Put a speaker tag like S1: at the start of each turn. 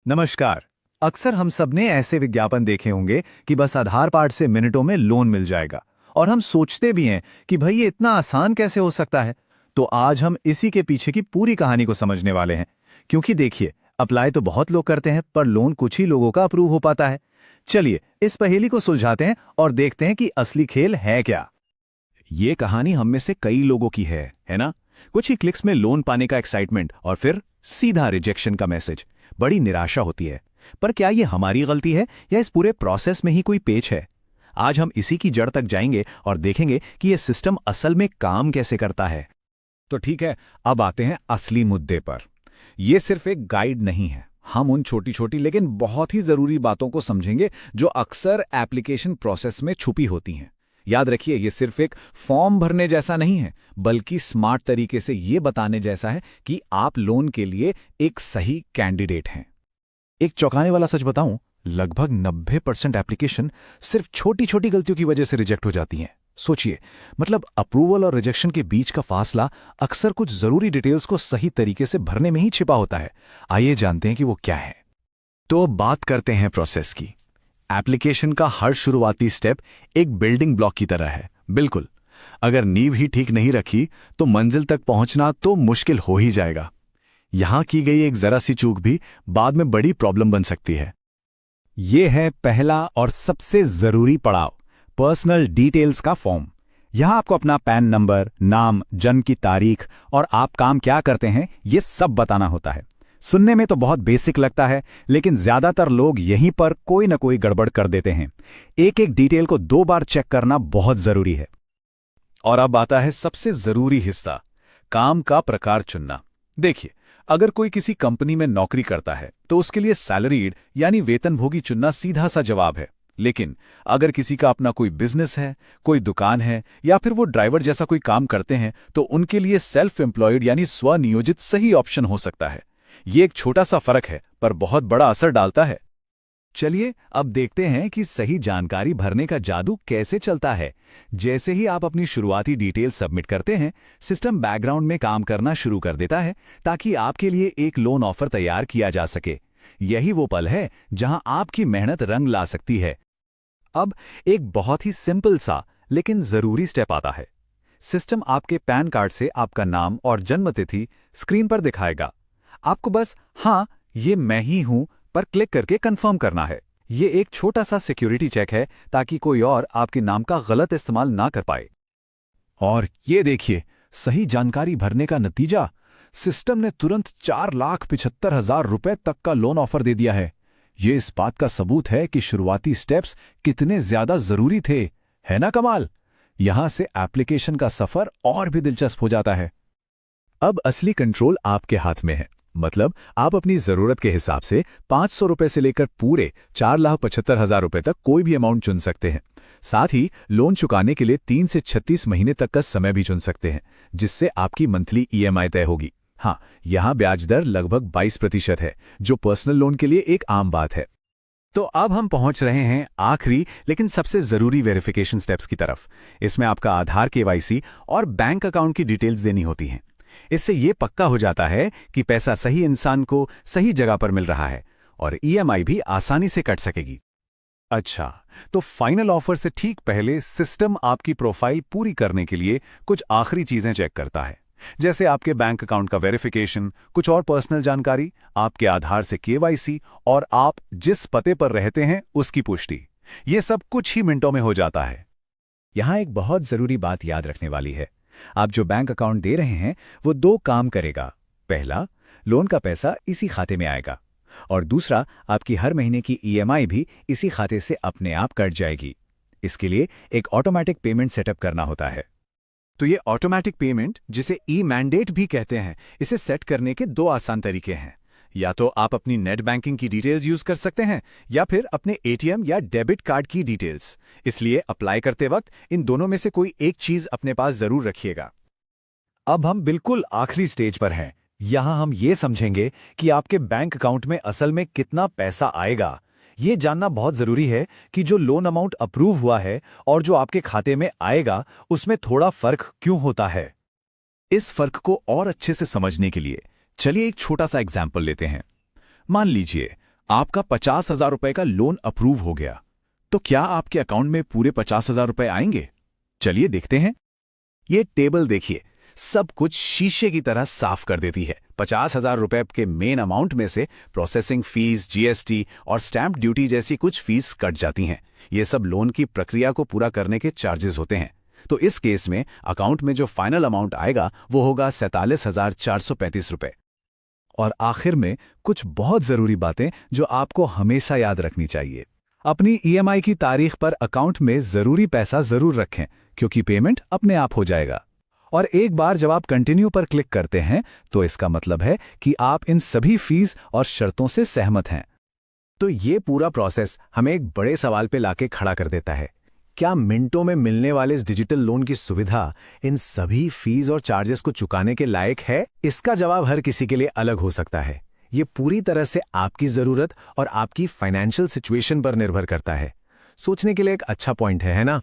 S1: नमस्कार। अक्सर हम सब ने ऐसे विज्ञापन देखे होंगे कि बस आधार कार्ड से मिनटों में लोन मिल जाएगा। और हम सोचते भी हैं कि भाई ये इतना आसान कैसे हो सकता है। तो आज हम इसी के पीछे की पूरी कहानी को समझने वाले हैं। क्योंकि देखिए, अप्लाई तो बहुत लोग करते हैं पर लोन कुछ ही लोगों का अप्रूव हो पाता है। चलिए इस पहेली को सुलझाते हैं और देखते हैं कि असली खेल है क्या।
S2: ये कहानी हम में से कई लोगों की है ना? कुछ ही क्लिक्स में लोन पाने का एक्साइटमेंट और फिर सीधा रिजेक्शन का मैसेज। बड़ी निराशा होती है। पर क्या ये हमारी गलती है या इस पूरे प्रोसेस में ही कोई पेच है? आज हम इसी की जड़ तक जाएंगे और देखेंगे कि ये सिस्टम असल में काम कैसे करता है।
S3: तो ठीक है, अब आते हैं असली मुद्दे पर। यह सिर्फ एक गाइड नहीं है। हम उन छोटी छोटी लेकिन बहुत ही जरूरी बातों को समझेंगे जो अक्सर एप्लीकेशन प्रोसेस में छुपी होती हैं। याद रखिए, यह सिर्फ एक फॉर्म भरने जैसा नहीं है, बल्कि स्मार्ट तरीके से यह बताने जैसा है कि आप लोन के लिए एक सही कैंडिडेट हैं।
S2: एक चौंकाने वाला सच बताऊं, लगभग 90% एप्लीकेशन सिर्फ छोटी छोटी गलतियों की वजह से रिजेक्ट हो जाती हैं। सोचिए, मतलब अप्रूवल और रिजेक्शन के बीच का फासला अक्सर कुछ जरूरी डिटेल्स को सही तरीके से भरने में ही छिपा होता है। आइए जानते हैं कि वो क्या है।
S3: तो अब बात करते हैं प्रोसेस की। एप्लीकेशन का हर शुरुआती स्टेप एक बिल्डिंग ब्लॉक की तरह है। बिल्कुल, अगर नींव ही ठीक नहीं रखी तो मंजिल तक पहुंचना तो मुश्किल हो ही जाएगा। यहां की गई एक जरा सी चूक भी बाद में बड़ी प्रॉब्लम बन सकती है। यह है पहला और सबसे जरूरी पड़ाव, पर्सनल डिटेल्स का फॉर्म। यहां आपको अपना पैन नंबर, नाम, जन्म की तारीख और आप काम क्या करते हैं ये सब बताना होता है। सुनने में तो बहुत बेसिक लगता है, लेकिन ज्यादातर लोग यहीं पर कोई ना कोई गड़बड़ कर देते हैं। एक एक डिटेल को 2 बार चेक करना बहुत जरूरी है। और अब आता है सबसे जरूरी हिस्सा, काम का प्रकार चुनना। देखिए, अगर कोई किसी कंपनी में नौकरी करता है तो उसके लिए सैलरीड यानी वेतनभोगी चुनना सीधा सा जवाब है। लेकिन अगर किसी का अपना कोई बिजनेस है, कोई दुकान है या फिर वो ड्राइवर जैसा कोई काम करते हैं तो उनके लिए सेल्फ एम्प्लॉयड यानी स्वनियोजित सही ऑप्शन हो सकता है। ये एक छोटा सा फर्क है पर बहुत बड़ा असर डालता है। चलिए अब देखते हैं कि सही जानकारी भरने का जादू कैसे चलता है। जैसे ही आप अपनी शुरुआती डिटेल सबमिट करते हैं, सिस्टम बैकग्राउंड में काम करना शुरू कर देता है ताकि आपके लिए एक लोन ऑफर तैयार किया जा सके। यही वो पल है जहां आपकी मेहनत रंग ला सकती है। अब एक बहुत ही सिंपल सा लेकिन जरूरी स्टेप आता है। सिस्टम आपके पैन कार्ड से आपका नाम और जन्मतिथि स्क्रीन पर दिखाएगा। आपको बस हाँ ये मैं ही हूं पर क्लिक करके कंफर्म करना है। ये एक छोटा सा सिक्योरिटी चेक है ताकि कोई और आपके नाम का गलत इस्तेमाल ना कर पाए।
S2: और ये देखिए, सही जानकारी भरने का नतीजा, सिस्टम ने तुरंत 4,75,000 रुपए तक का लोन ऑफर दे दिया है। ये इस बात का सबूत है कि शुरुआती स्टेप्स कितने ज्यादा जरूरी थे। है ना कमाल? यहां से एप्लीकेशन का सफर और भी दिलचस्प हो जाता है।
S3: अब असली कंट्रोल आपके हाथ में है। मतलब आप अपनी जरूरत के हिसाब से 500 रुपए से लेकर पूरे 4,75,000 रुपए तक कोई भी अमाउंट चुन सकते हैं। साथ ही लोन चुकाने के लिए 3 से 36 महीने तक का समय भी चुन सकते हैं, जिससे आपकी मंथली ईएमआई तय होगी। हाँ, यहां ब्याज दर लगभग 22% है, जो पर्सनल लोन के लिए एक आम बात है। तो अब हम पहुंच रहे हैं आखिरी लेकिन सबसे जरूरी वेरिफिकेशन स्टेप्स की तरफ। इसमें आपका आधार, केवाईसी और बैंक अकाउंट की डिटेल्स देनी होती हैं। इससे यह पक्का हो जाता है कि पैसा सही इंसान को सही जगह पर मिल रहा है और ईएमआई भी आसानी से कट सकेगी। अच्छा, तो फाइनल ऑफर से ठीक पहले सिस्टम आपकी प्रोफाइल पूरी करने के लिए कुछ आखिरी चीजें चेक करता है, जैसे आपके बैंक अकाउंट का वेरिफिकेशन, कुछ और पर्सनल जानकारी, आपके आधार से केवाईसी और आप जिस पते पर रहते हैं उसकी पुष्टि। यह सब कुछ ही मिनटों में हो जाता है। यहां एक बहुत जरूरी बात याद रखने वाली है। आप जो बैंक अकाउंट दे रहे हैं वो 2 काम करेगा। पहला, लोन का पैसा इसी खाते में आएगा और दूसरा, आपकी हर महीने की ईएमआई भी इसी खाते से अपने आप कट जाएगी। इसके लिए एक ऑटोमेटिक पेमेंट सेटअप करना होता है। तो ये ऑटोमेटिक पेमेंट, जिसे ई मैंडेट भी कहते हैं, इसे सेट करने के 2 आसान तरीके हैं। या तो आप अपनी नेट बैंकिंग की डिटेल्स यूज कर सकते हैं या फिर अपने एटीएम या डेबिट कार्ड की डिटेल्स। इसलिए अप्लाई करते वक्त इन दोनों में से कोई एक चीज अपने पास जरूर रखिएगा। अब हम बिल्कुल आखिरी स्टेज पर हैं। यहां हम ये समझेंगे कि आपके बैंक अकाउंट में असल में कितना पैसा आएगा। ये जानना बहुत जरूरी है कि जो लोन अमाउंट अप्रूव हुआ है और जो आपके खाते में आएगा उसमें थोड़ा फर्क क्यों होता है। इस फर्क को और अच्छे से समझने के लिए चलिए एक छोटा सा एग्जाम्पल लेते हैं। मान लीजिए
S2: आपका 50,000 रुपए का लोन अप्रूव हो गया, तो क्या आपके अकाउंट में पूरे 50,000 रुपए आएंगे? चलिए देखते हैं।
S3: ये टेबल देखिए, सब कुछ शीशे की तरह साफ कर देती है। 50,000 रुपए के मेन अमाउंट में से प्रोसेसिंग फीस, जीएसटी और स्टैंप ड्यूटी जैसी कुछ फीस कट जाती हैं। ये सब लोन की प्रक्रिया को पूरा करने के चार्जेस होते हैं। तो इस केस में अकाउंट में जो फाइनल अमाउंट आएगा वो होगा 47,435 रुपए।
S1: और आखिर में कुछ बहुत जरूरी बातें जो आपको हमेशा याद रखनी चाहिए। अपनी ईएमआई की तारीख पर अकाउंट में जरूरी पैसा जरूर रखें, क्योंकि पेमेंट अपने आप हो जाएगा। और एक बार जब आप कंटिन्यू पर क्लिक करते हैं तो इसका मतलब है कि आप इन सभी फीस और शर्तों से सहमत हैं।
S3: तो ये पूरा प्रोसेस हमें एक बड़े सवाल पे लाके खड़ा कर देता है। क्या मिनटों में मिलने वाले इस डिजिटल लोन की सुविधा इन सभी फीस और चार्जेस को चुकाने के लायक है? इसका जवाब हर किसी के लिए अलग हो सकता है। ये पूरी तरह से आपकी जरूरत और आपकी फाइनेंशियल सिचुएशन पर निर्भर करता है। सोचने के लिए एक अच्छा पॉइंट है ना?